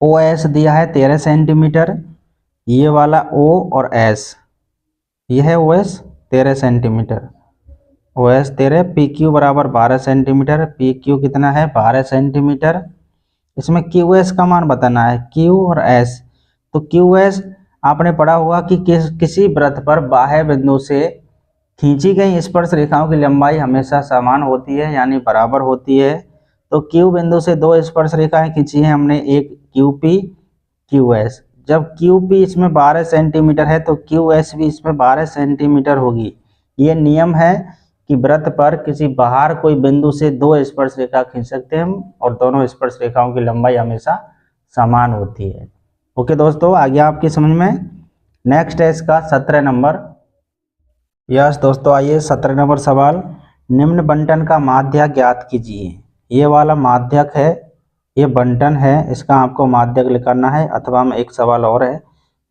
O S दिया है 13 centimetre, ये वाला ओ और एस, यह है O S 13 centimetre, O S 13, P Q बराबर 12 सेंटीमीटर, पी क्यू कितना है 12 सेंटीमीटर। इसमें क्यू एस का मान बताना है, क्यू और एस। तो क्यू एस आपने पढ़ा होगा कि किसी वृत्त पर बाह्य बिंदु से खींची गई स्पर्श रेखाओं की लंबाई हमेशा समान होती है, यानी बराबर होती है। तो क्यू बिंदु से दो स्पर्श रेखाएं खींची हैं हमने, एक क्यू पी, क्यू एस। जब क्यू पी इसमें 12 सेंटीमीटर है तो क्यू एस भी इसमें 12 सेंटीमीटर होगी। ये नियम है कि वृत्त पर किसी बाहर कोई बिंदु से दो स्पर्श रेखा खींच सकते हैं हम, और दोनों स्पर्श रेखाओं की लंबाई हमेशा समान होती है। ओके दोस्तों, आ गया आपकी समझ में। नेक्स्ट है इसका 17 नंबर। यस दोस्तों, आइए 17 नंबर सवाल। निम्न बंटन का माध्यक ज्ञात कीजिए। ये वाला माध्यक है, ये बंटन है, इसका आपको माध्यक निकालना है। अथवा में एक सवाल और है,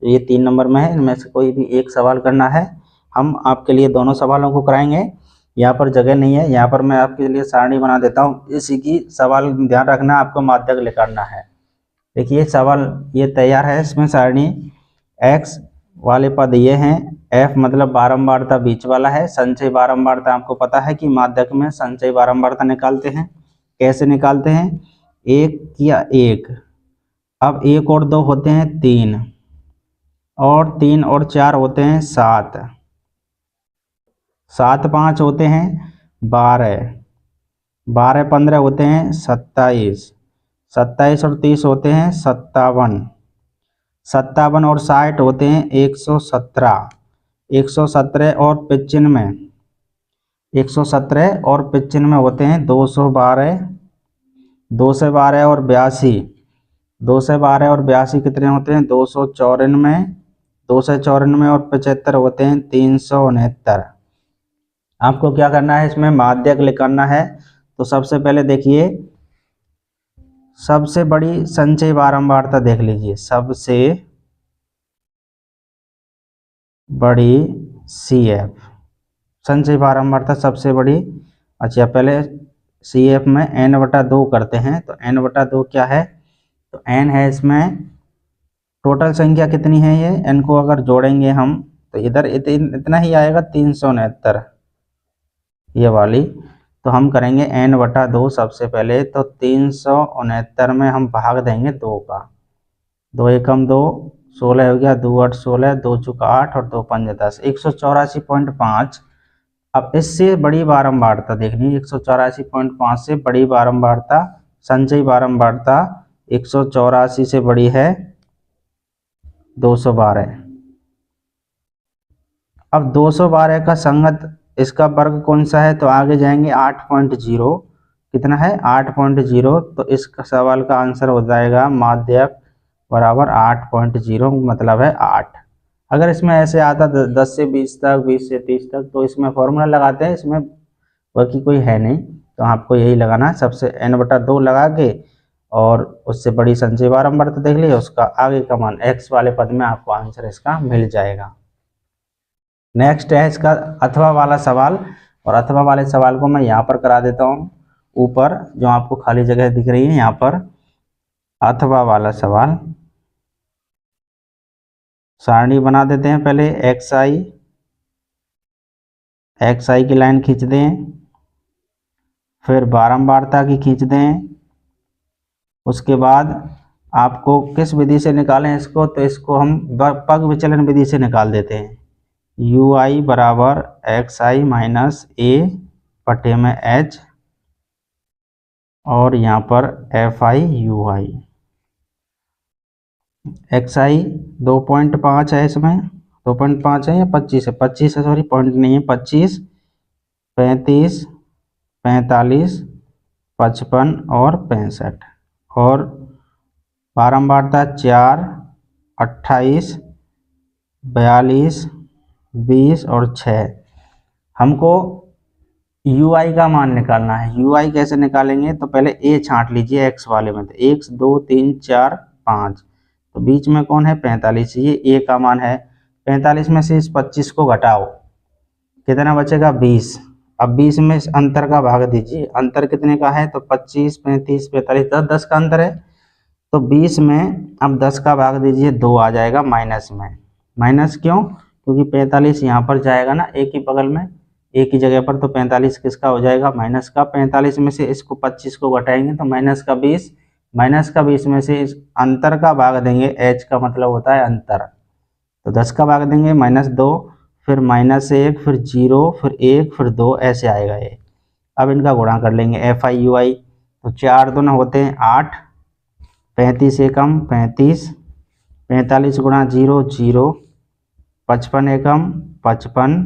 ये 3 नंबर में है, इनमें से कोई भी एक सवाल करना है। हम आपके लिए दोनों सवालों को कराएंगे। यहाँ पर जगह नहीं है, यहाँ पर मैं आपके लिए सारणी बना देता हूँ, इसी की सवाल ध्यान रखना, आपको माध्यक निकालना है। देखिए सवाल ये तैयार है, इसमें सारणी एक्स वाले पद ये हैं, एफ मतलब बारंबारता बीच वाला है, संचय बारंबारता आपको पता है कि माध्यक में संचय बारंबारता निकालते हैं। कैसे निकालते हैं, एक या एक, अब एक और दो होते हैं 3, और 3 और 4 होते हैं 7, 7 5 होते हैं 12, 12 15 होते हैं 27, 27 और 30 होते हैं 57, 57 और 60 होते हैं 117, 117 और 95, 117 और 95 होते हैं 212, 2 से 12 और 82, 2 से 12 और 82 कितने होते हैं 294, 2 से 94 और 75 होते हैं 369। आपको क्या करना है, इसमें माध्यक निकालना है। तो सबसे पहले देखिए, सबसे बड़ी संचय बारंबारता देख लीजिए, सबसे बड़ी सी एफ, संचय बारंबारता सबसे बड़ी। अच्छा पहले सी एफ में n/2 करते हैं, तो n/2 क्या है, तो n है, इसमें टोटल संख्या कितनी है, ये n को अगर जोड़ेंगे हम तो इधर इतना ही आएगा 369 ये वाली। तो हम करेंगे n/2 सबसे पहले, तो 369 में हम भाग देंगे 2 का, 2 एकम 2, 16 हो गया, 2 8 16, 2 चौका 8 और 2 पंजे 10, 184.5। अब इससे बड़ी बारंबारता देखनी, 184.5 से बड़ी बारंबारता, संचयी बारंबारता 184 से बड़ी है 212। अब 212 का संगत इसका वर्ग कौन सा है, तो आगे जाएंगे 8.0, कितना है 8.0, तो इस सवाल का आंसर हो जाएगा माध्यक बराबर 8.0, मतलब है 8। अगर इसमें ऐसे आता 10 से 20 तक, 20 से 30 तक, तो इसमें फॉर्मूला लगाते हैं, इसमें बाकी कोई है नहीं, तो आपको यही लगाना है, सबसे n/2 लगा के और उससे बड़ी संचयी बारंबारता देख लीजिए, उसका आगे का मान x वाले पद में आपको आंसर इसका मिल जाएगा। नेक्स्ट है इसका अथवा वाला सवाल, और अथवा वाले सवाल को मैं यहाँ पर करा देता हूँ, ऊपर जो आपको खाली जगह दिख रही है यहाँ पर अथवा वाला सवाल। सारणी बना देते हैं, पहले एक्स आई की लाइन खींच दें, फिर बारंबारता की खींच दें। उसके बाद आपको किस विधि से निकालें इसको, तो इसको हम पग विचलन विधि से निकाल देते हैं। यू आई बराबर एक्स आई माइनस ए बटे में एच, और यहाँ पर F I U I. X I 2.5 है, इसमें 2.5 है या 25 है, 25 है, सॉरी पॉइंट नहीं है, 25, 35, 45, 55 और 65, और बारंबारता 4, 28, 42, 20 और 6। हमको यू आई का मान निकालना है। यू आई कैसे निकालेंगे, तो पहले ए छांट लीजिए एक्स वाले में, तो 1 2 3 4 5, तो बीच में कौन है 45, ये ए का मान है। 45 में से इस 25 को घटाओ, कितना बचेगा 20। अब 20 में इस अंतर का भाग दीजिए, अंतर कितने का है, तो 25, 35, 45, 10 10 का अंतर है, तो 20 में अब 10 का भाग दीजिए, 2 आ जाएगा माइनस में। माइनस क्यों? क्योंकि 45 यहाँ पर जाएगा ना, एक ही बगल में, एक ही जगह पर, तो 45 किसका हो जाएगा? माइनस का। 45 में से इसको 25 को घटाएंगे तो माइनस का 20, माइनस का 20 में से इस अंतर का भाग देंगे, एच का मतलब होता है अंतर, तो 10 का भाग देंगे, -2, फिर -1, फिर 0, फिर 1, फिर 2, ऐसे आएगा ये। अब इनका गुणा कर लेंगे, FI UI, तो 4 दूना होते हैं 8, 35 एकम 35, 45 गुणा 0 0, 55 एकम 55,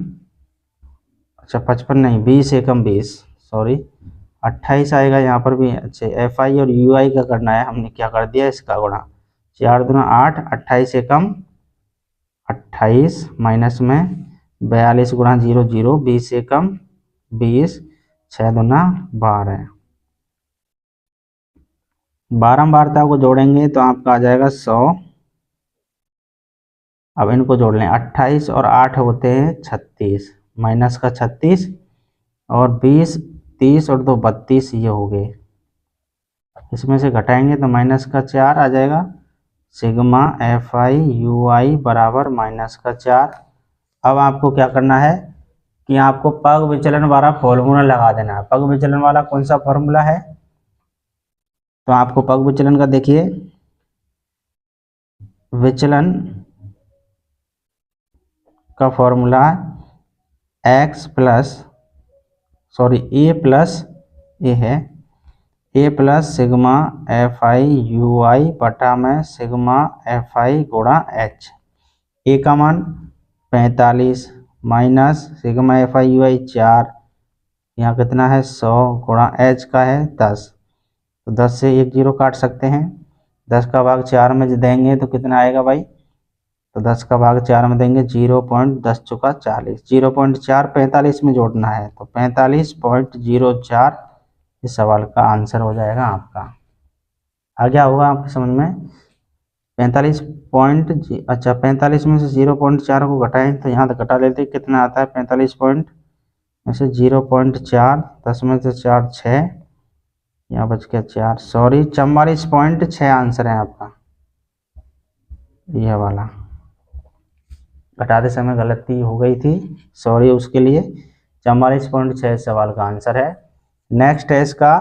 अच्छा 55 नहीं, 20 एकम 20, सॉरी 28 आएगा यहाँ पर भी। अच्छा FI और UI का करना है, हमने क्या कर दिया, इसका गुणा, 4 दूना 8, 28 एकम 28, माइनस में 42 गुणा 0 0, 20 एकम 20, 6 दूना 12, बारंबारता को जोड़ेंगे तो आपका आ जाएगा 100। अब इनको जोड़ लें, 28 और 8 होते हैं 36, माइनस का 36, और 20, 30 और 2 32, ये हो गए। इसमें से घटाएंगे तो माइनस का 4 आ जाएगा, सिग्मा FI UI बराबर -4। अब आपको क्या करना है कि आपको पग विचलन वाला फॉर्मूला लगा देना है। पग विचलन वाला कौन सा फॉर्मूला है? तो आपको पग विचलन का देखिए, विचलन का formula x plus, sorry a plus A है, a plus sigma FI UI बटा में सिग्मा FI गुणा h। a का मान 45 माइनस सिग्मा FI UI 4, यहाँ कितना है 100, गुणा h का है 10, तो 10 से 1 0 काट सकते हैं, 10 का भाग 4 में देंगे तो कितना आएगा भाई? तो 10 का भाग 4 में देंगे 0.10 चुका 40, 0.4 45 में जोड़ना है, तो 45.04 इस सवाल का आंसर हो जाएगा आपका। आ गया होगा आपकी समझ में? 45 पॉइंट, अच्छा 45 में से 0.4 को घटाएं तो यहाँ तक घटा लेते हैं, कितना आता है 45 पॉइंट में से 0.4, 10 में से 4 6, यहाँ बच गया 4, सॉरी 44.6 आंसर है आपका, यह वाला। घटाते समय गलती हो गई थी, सॉरी उसके लिए। 44.6 सवाल का आंसर है। नेक्स्ट है इसका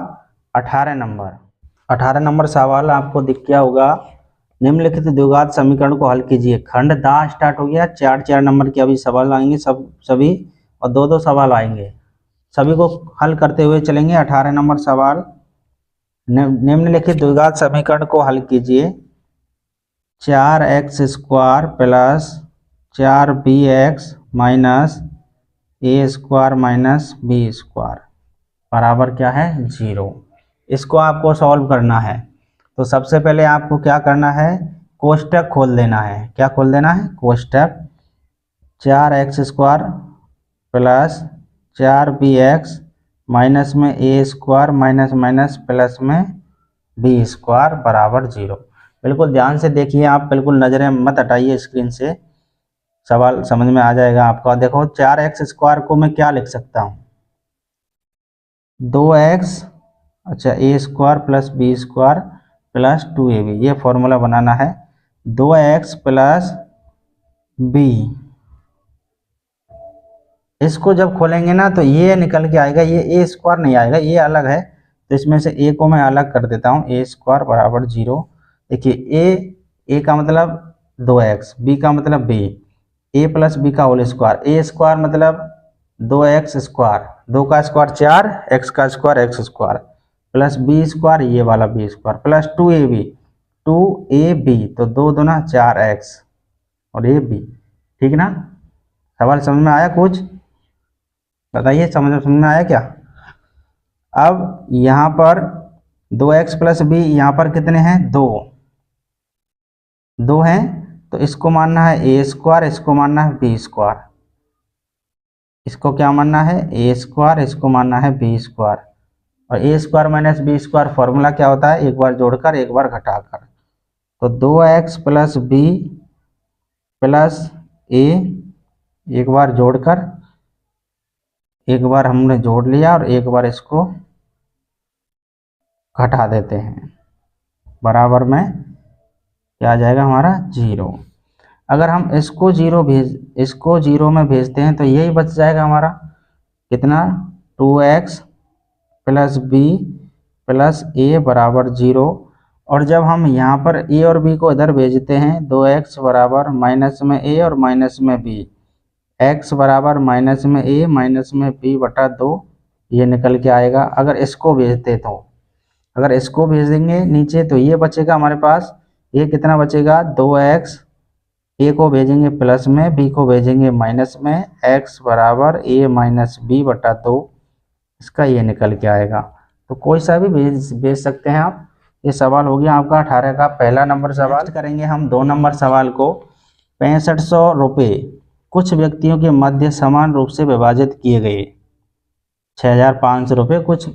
18 नंबर। 18 नंबर सवाल आपको दिख गया होगा, निम्नलिखित द्विघात समीकरण को हल कीजिए। खंड दा स्टार्ट हो गया, 4 नंबर के अभी सवाल आएंगे सभी, और 2 सवाल आएंगे, सभी को हल करते हुए चलेंगे। 18 नंबर सवाल, निम्नलिखित द्विघात समीकरण को हल कीजिए। 4x square plus 4bx minus A square minus B square बराबर क्या है? 0। इसको आपको सॉल्व करना है, तो सबसे पहले आपको क्या करना है, कोष्टक खोल देना है। क्या खोल देना है? कोष्टक। 4x square plus 4bx minus में ए स्क्वायर माइनस माइनस प्लस में बी स्क्वायर बराबर 0। बिल्कुल ध्यान से देखिए, आप बिल्कुल नज़रें मत हटाइए स्क्रीन से, सवाल समझ में आ जाएगा आपका। देखो 4x स्क्वायर को मैं क्या लिख सकता हूँ, 2x, अच्छा A square plus B square plus 2ab, ये फॉर्मूला बनाना है। 2x प्लस बी, इसको जब खोलेंगे ना तो ये निकल के आएगा, ये ए स्क्वायर नहीं आएगा, ये अलग है, तो इसमें से ए को मैं अलग कर देता हूँ, ए स्क्वायर बराबर 0। देखिए ए का मतलब 2x, बी का मतलब बी, ए प्लस बी का होल स्क्वायर, ए स्क्वायर मतलब 2x स्क्वायर, 2 का स्क्वायर 4, x का square x square, plus B square, ये वाला बी स्क्वायर, प्लस 2ab, तो 2 दूना 4x और ये b। ठीक ना? सवाल समझ में आया? कुछ बताइए, समझ में आया क्या? अब यहाँ पर 2x प्लस बी, यहाँ पर कितने हैं? 2 हैं, तो इसको मानना है ए स्क्वायर, इसको मानना है बी स्क्वायर, इसको क्या मानना है? ए स्क्वायर, इसको मानना है बी स्क्वायर, और A square minus B square formula क्या होता है? एक बार जोड़कर एक बार घटाकर, तो 2x प्लस बी प्लस ए, एक बार जोड़कर, एक बार हमने जोड़ लिया और एक बार इसको घटा देते हैं, बराबर में क्या आ जाएगा हमारा 0। अगर हम इसको जीरो में भेजते हैं तो यही बच जाएगा हमारा कितना 2x प्लस बी प्लस ए बराबर 0। और जब हम यहाँ पर ए और बी को इधर भेजते हैं 2x बराबर माइनस में ए और माइनस में बी, x बराबर माइनस में ए माइनस में बी बटा 2 ये निकल के आएगा। अगर इसको भेजते तो अगर इसको भेज देंगे नीचे तो ये बचेगा हमारे पास, ये कितना बचेगा 2x, ए को भेजेंगे प्लस में बी को भेजेंगे माइनस में, x बराबर ए माइनस बी बटा 2 इसका ये निकल के आएगा। तो कोई सा भी भेज सकते हैं आप। ये सवाल हो गया आपका 18 का पहला नंबर सवाल। करेंगे हम 2 नंबर सवाल को। 6500 रुपये कुछ व्यक्तियों के मध्य समान रूप से विभाजित किए गए 6500 रुपये कुछ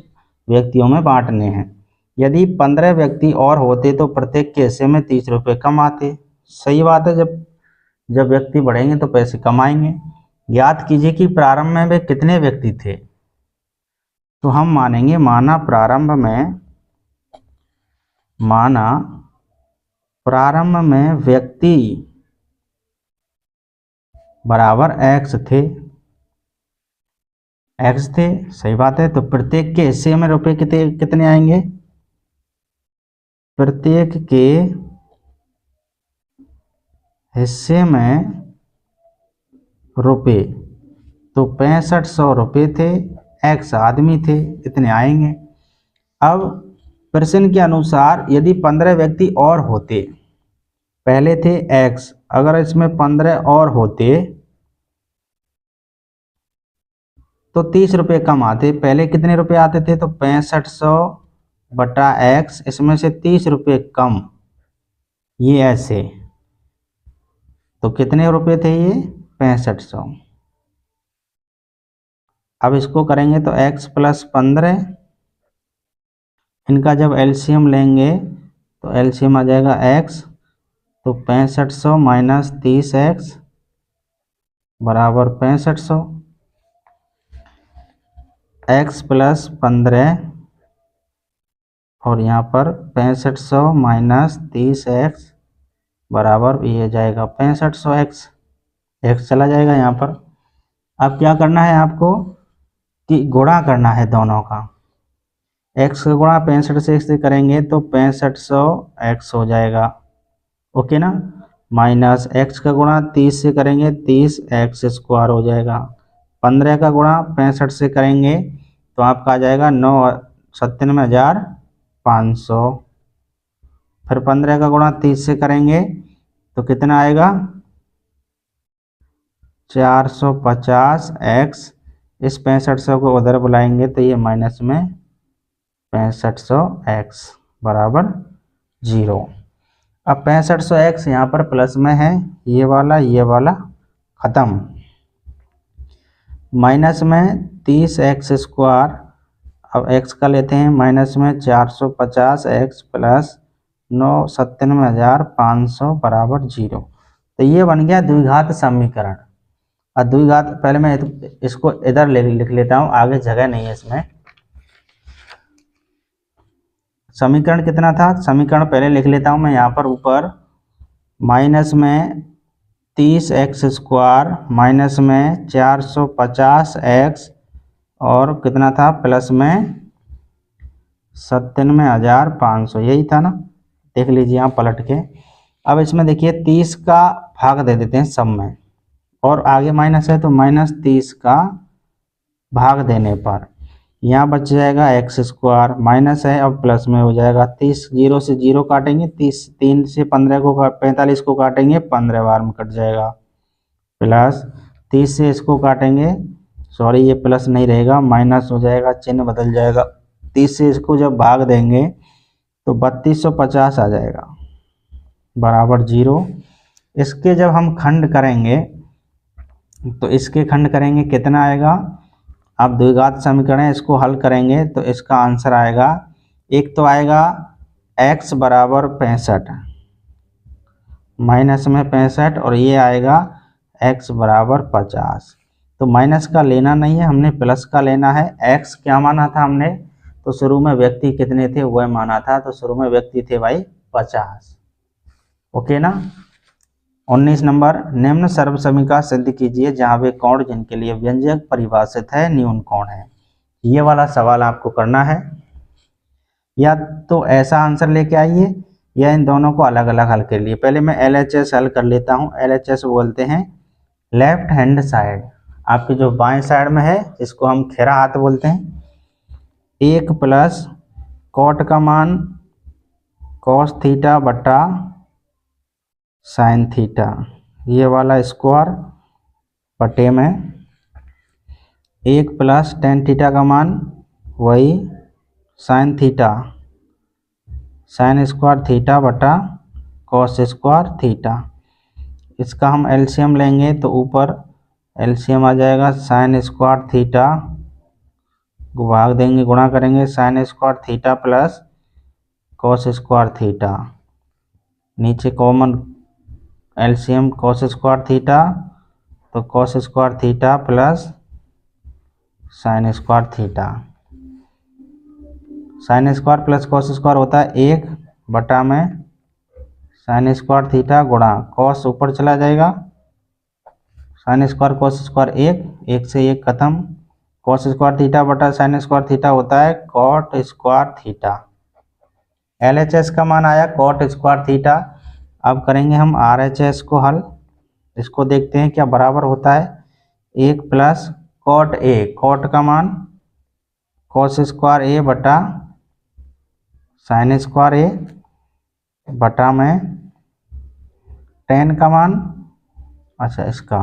व्यक्तियों में बांटने हैं। यदि 15 व्यक्ति और होते तो प्रत्येक के हिस्से में 30 रुपये कम आते। सही बात है, जब व्यक्ति बढ़ेंगे तो पैसे कम आएंगे। ज्ञात कीजिए कि प्रारंभ में वे कितने व्यक्ति थे। तो हम मानेंगे माना प्रारंभ में व्यक्ति बराबर x थे। सही बात है। तो प्रत्येक के हिस्से में रुपए कितने आएंगे, प्रत्येक के हिस्से में रुपए, तो 6500 रुपये थे, x आदमी थे, इतने आएंगे। अब प्रश्न के अनुसार यदि 15 व्यक्ति और होते, पहले थे x, अगर इसमें 15 और होते तो 30 रुपये कम आते। पहले कितने रुपए आते थे, तो 6500 बटा x, इसमें से 30 रुपये कम, ये ऐसे, तो कितने रुपए थे ये 6500। अब इसको करेंगे तो x प्लस 15, इनका जब एलसीएम लेंगे तो एलसीएम आ जाएगा x, तो 6500 माइनस 30x बराबर 6500, x प्लस 15 और यहाँ पर 6500 माइनस 30x बराबर ये जाएगा 6500x, x चला जाएगा यहाँ पर। अब क्या करना है आपको कि गुणा करना है दोनों का। x का गुणा 65 से करेंगे तो 6500x हो जाएगा, ओके ना। माइनस x का गुणा 30 से करेंगे 30x स्क्वायर हो जाएगा। 15 का गुणा 65 से करेंगे तो आपका आ जाएगा 97,500। फिर 15 का गुणा 30 से करेंगे तो कितना आएगा 450x। इस 6500 को उधर बुलाएंगे तो ये माइनस में 6500x बराबर 0। अब 6500x यहाँ पर प्लस में है, ये वाला खत्म। माइनस में 30x स्क्वायर, अब x का लेते हैं माइनस में 450x प्लस 97,500 बराबर 0। तो ये बन गया द्विघात समीकरण। और द्विघात पहले मैं इसको इधर लिख लेता हूँ, आगे जगह नहीं है इसमें। समीकरण कितना था, समीकरण पहले लिख लेता हूँ मैं यहाँ पर ऊपर, माइनस में 30x स्क्वायर माइनस में 450x और कितना था प्लस में 97,500, यही था ना। देख लीजिए यहाँ पलट के। अब इसमें देखिए 30 का भाग दे देते हैं सब में, और आगे माइनस है तो माइनस 30 का भाग देने पर यहाँ बच जाएगा x स्क्वायर, माइनस है अब प्लस में हो जाएगा 30, 0 से 0 काटेंगे, 30 3 से 15 को 45 को काटेंगे 15 बार में कट जाएगा, प्लस 30 से इसको काटेंगे, सॉरी ये प्लस नहीं रहेगा माइनस हो जाएगा, चिन्ह बदल जाएगा। 30 से इसको जब भाग देंगे तो 3250 आ जाएगा बराबर 0। इसके जब हम खंड करेंगे तो इसके खंड करेंगे कितना आएगा, अब द्विघात समीकरण है इसको हल करेंगे तो इसका आंसर आएगा, एक तो आएगा x बराबर 65 माइनस में 65 और ये आएगा x बराबर 50। तो माइनस का लेना नहीं है, हमने प्लस का लेना है। x क्या माना था हमने, तो शुरू में व्यक्ति कितने थे वह माना था, तो शुरू में व्यक्ति थे भाई 50। ओके ना। 19 नंबर, निम्न सर्वसमीका सिद्ध कीजिए जहां वे कोण जिनके लिए व्यंजक परिभाषित है न्यून कोण है। ये वाला सवाल आपको करना है, या तो ऐसा आंसर लेके आइए या इन दोनों को अलग अलग हल कर लिए। पहले मैं LHS हल कर लेता हूँ। LHS बोलते हैं लेफ्ट हैंड साइड, आपके जो बाएं साइड में है इसको हम खेरा हाथ बोलते हैं। 1 प्लस कॉट का मान कॉस थीटा बटा साइन थीटा, ये वाला स्क्वायर बटे में 1 प्लस टेन थीटा का मान वही sine theta, sine square theta बटा कॉस स्क्वायर थीटा। इसका हम एलसीएम लेंगे तो ऊपर एलसीएम आ जाएगा साइन स्क्वायर थीटा, भाग देंगे गुणा करेंगे sine square theta plus cos square theta, नीचे common LCM cos square theta, तो cos square theta plus sine square theta. Sine square plus cos square होता है 1 बटा में साइन स्क्वायर थीटा गुणा कॉस ऊपर चला जाएगा, साइन स्क्वायर कॉस स्क्वायर 1 से 1 खत्म, कॉस स्क्वायर थीटा बटा साइन स्क्वायर थीटा होता है कॉट स्क्वायर थीटा। LHS का मान आया कॉट स्क्वायर थीटा। अब करेंगे हम RHS को हल। इसको देखते हैं क्या बराबर होता है 1 प्लस कॉट A, कॉट का मान कॉस स्क्वायर A बटा साइन स्क्वायर A बटा में टेन का मान, अच्छा इसका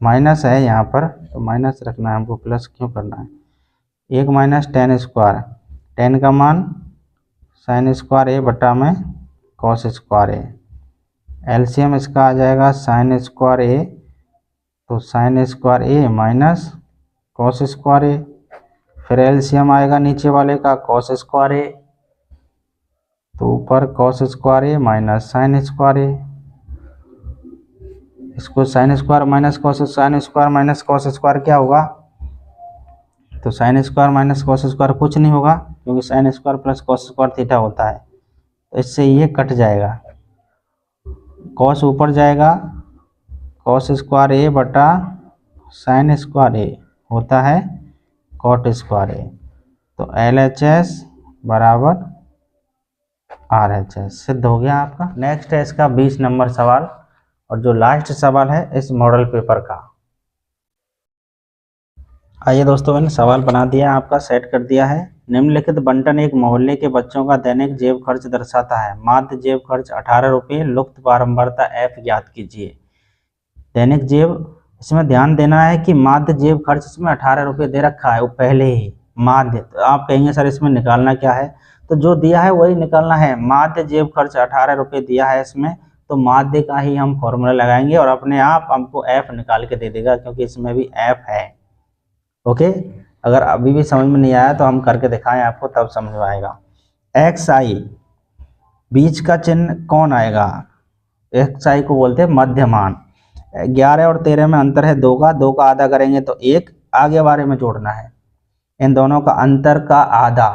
माइनस है यहाँ पर तो माइनस रखना है हमको, प्लस क्यों करना है। 1 माइनस टेन स्क्वायर, टेन का मान साइन स्क्वायर A बटा में कॉस स्क्वायर A। एलसीएम इसका आ जाएगा साइन स्क्वायर A, तो sine square A minus cos square A, फिर एलसीएम आएगा नीचे वाले का कॉस स्क्वायर A, तो ऊपर cos square A minus sine square A। इसको sine square minus cos, sine square minus cos square क्या होगा, तो sine square minus cos square कुछ नहीं होगा क्योंकि sign square plus cos square theta होता है, तो इससे ये कट जाएगा, कॉस ऊपर जाएगा, कॉस स्क्वायर A बटा साइन स्क्वायर A होता है कॉट स्क्वायर A। तो LHS बराबर RHS सिद्ध हो गया आपका। नेक्स्ट है इसका 20 नंबर सवाल, और जो लास्ट सवाल है इस मॉडल पेपर का। आइए दोस्तों, मैंने सवाल बना दिया, आपका सेट कर दिया है। निम्नलिखित बंटन एक मोहल्ले के बच्चों का दैनिक जेब खर्च दर्शाता है। माध्य जेब खर्च 18 रुपये, लुप्त बारंबारता F ज्ञात कीजिए। दैनिक जेब, इसमें ध्यान देना है कि माध्य जेब खर्च इसमें 18 रुपये दे रखा है वो पहले ही माध्य, तो आप कहेंगे सर इसमें निकालना क्या है, तो जो दिया है वही निकालना है। माध्य जेब खर्च 18 रुपये दिया है इसमें, तो माध्य का ही हम फॉर्मूला लगाएंगे और अपने आप हमको F निकाल के दे देगा क्योंकि इसमें भी F है। ओके, अगर अभी भी समझ में नहीं आया तो हम करके दिखाएं आपको, तब समझ में आएगा। XI, बीच का चिन्ह कौन आएगा, XI को बोलते हैं मध्यमान। 11 और 13 में अंतर है 2 का आधा करेंगे तो 1, आगे बारे में जोड़ना है, इन दोनों का अंतर का आधा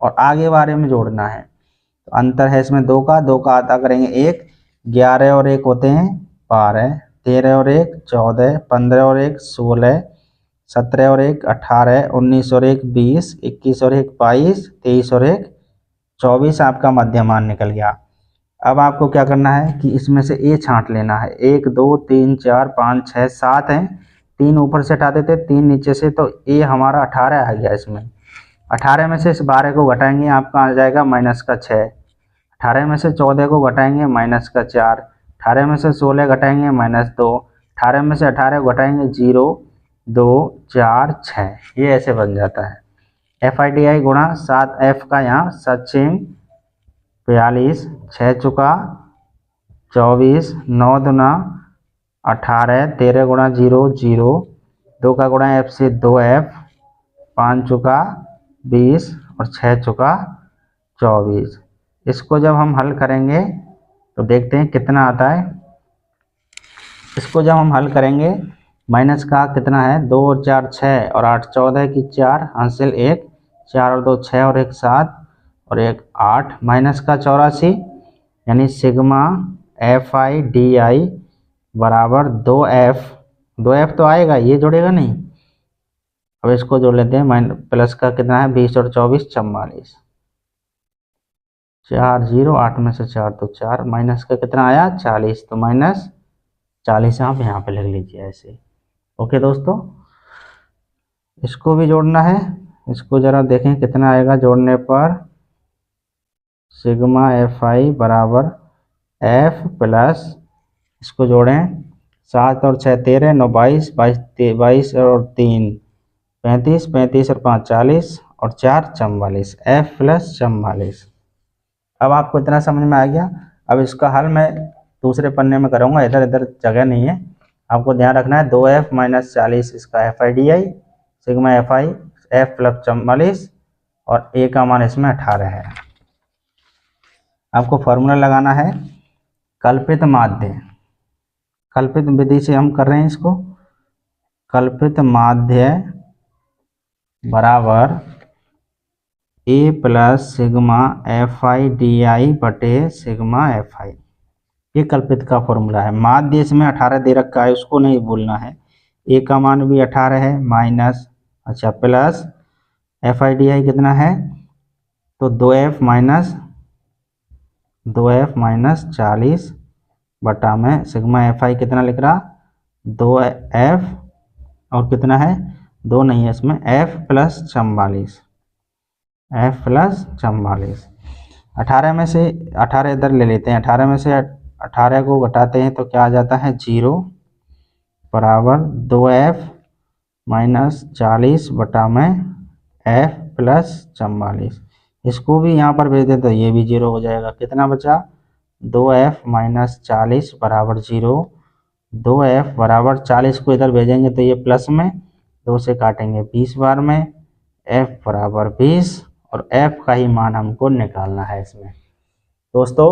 और आगे बारे में जोड़ना है, तो अंतर है इसमें 2 का आधा करेंगे 1, 11 और 1 होते हैं 12, 13 और 1 14, 15 और 1 16, 17 और 1 18, 19 और 1 20, 21 और 1 22, 23 और 1 24 आपका मध्यमान निकल गया। अब आपको क्या करना है कि इसमें से A छांट लेना है। 1 2 3 4 5 6 7 हैं, 3 ऊपर से हटा देते, 3 नीचे से, तो A हमारा 18 आ गया। इसमें 18 में से इस 12 को घटाएंगे आपका आ जाएगा माइनस का 6, 18 में से 14 को घटाएंगे माइनस का 4, 18 में से 16 घटाएंगे माइनस 2, 18 में से 18 घटाएंगे 0 2 4 6, ये ऐसे बन जाता है। FIDI गुणा 7F का यहाँ 7 42, 6 चुका 24, 9 दूना 18, 13 गुणा 0 0, 2 का गुणा F से 2F, 5 चुका 20 और 6 चुका 24। इसको जब हम हल करेंगे तो देखते हैं कितना आता है। इसको जब हम हल करेंगे, माइनस का कितना है 2 और 4 6 और 8 14 की 4, हासिल 1, 4 और 2 6 और 1 7 और 1 8, माइनस का 84, यानी सिग्मा एफ आई डी आई बराबर 2F तो आएगा, ये जोड़ेगा नहीं। अब इसको जोड़ लेते हैं, प्लस का कितना है 20 और 24 44, 4 0 8 में से 4 तो 4, माइनस का कितना आया 40, तो माइनस 40 आप यहाँ पे लिख लीजिए ऐसे। ओके दोस्तों, इसको भी जोड़ना है, इसको ज़रा देखें कितना आएगा जोड़ने पर। सिग्मा एफ आई बराबर एफ प्लस, इसको जोड़ें 7 और 6 13 9 22 22 और 3 35 35 और 5 40 और 4 44, एफ प्लस 44। अब आपको इतना समझ में आ गया। अब इसका हल मैं दूसरे पन्ने में करूँगा, इधर इधर जगह नहीं है, आपको ध्यान रखना है। 2F माइनस 40 इसका F I D I, sigma F I F plus 44 और ए का मान इसमें 18 है। आपको फॉर्मूला लगाना है कल्पित माध्य, कल्पित विधि से हम कर रहे हैं इसको। कल्पित माध्य बराबर A plus sigma F I D I बटे सिग्मा एफ आई, ये कल्पित का फॉर्मूला है। माध्य इसमें 18 दे रखा है, उसको नहीं भूलना है। ए का मान भी 18 है, माइनस अच्छा प्लस एफ आई डी आई कितना है, तो 2F माइनस 40 बटा में सिग्मा एफ आई कितना लिख रहा 2F और कितना है 2 नहीं है इसमें, F प्लस 44, F प्लस 44। 18 में से 18 इधर ले लेते हैं, 18 में से 18 को घटाते हैं तो क्या आ जाता है 0 बराबर 2F माइनस 40 बटा में F प्लस 44। इसको भी यहाँ पर भेज दें तो ये भी 0 हो जाएगा। कितना बचा 2F माइनस 40 बराबर 0, 2F बराबर 40 को इधर भेजेंगे तो ये प्लस में 2 से काटेंगे 20 बार में, F बराबर 20 और F का ही मान हमको निकालना है इसमें। दोस्तों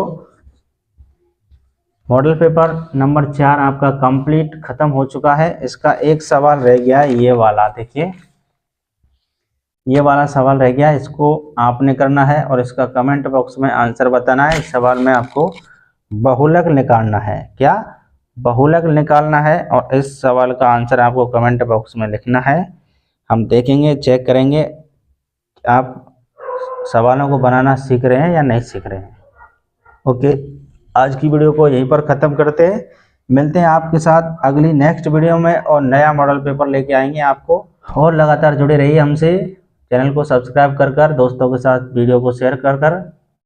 मॉडल पेपर नंबर 4 आपका कंप्लीट खत्म हो चुका है। इसका एक सवाल रह गया, ये वाला देखिए, ये वाला सवाल रह गया, इसको आपने करना है और इसका कमेंट बॉक्स में आंसर बताना है। इस सवाल में आपको बहुलक निकालना है, क्या बहुलक निकालना है, और इस सवाल का आंसर आपको कमेंट बॉक्स में लिखना है। हम देखेंगे, चेक करेंगे आप सवालों को बनाना सीख रहे हैं या नहीं सीख रहे हैं। ओके, आज की वीडियो को यहीं पर ख़त्म करते हैं, मिलते हैं आपके साथ अगली नेक्स्ट वीडियो में और नया मॉडल पेपर लेके आएंगे आपको। और लगातार जुड़े रहिए हमसे, चैनल को सब्सक्राइब कर दोस्तों के साथ वीडियो को शेयर कर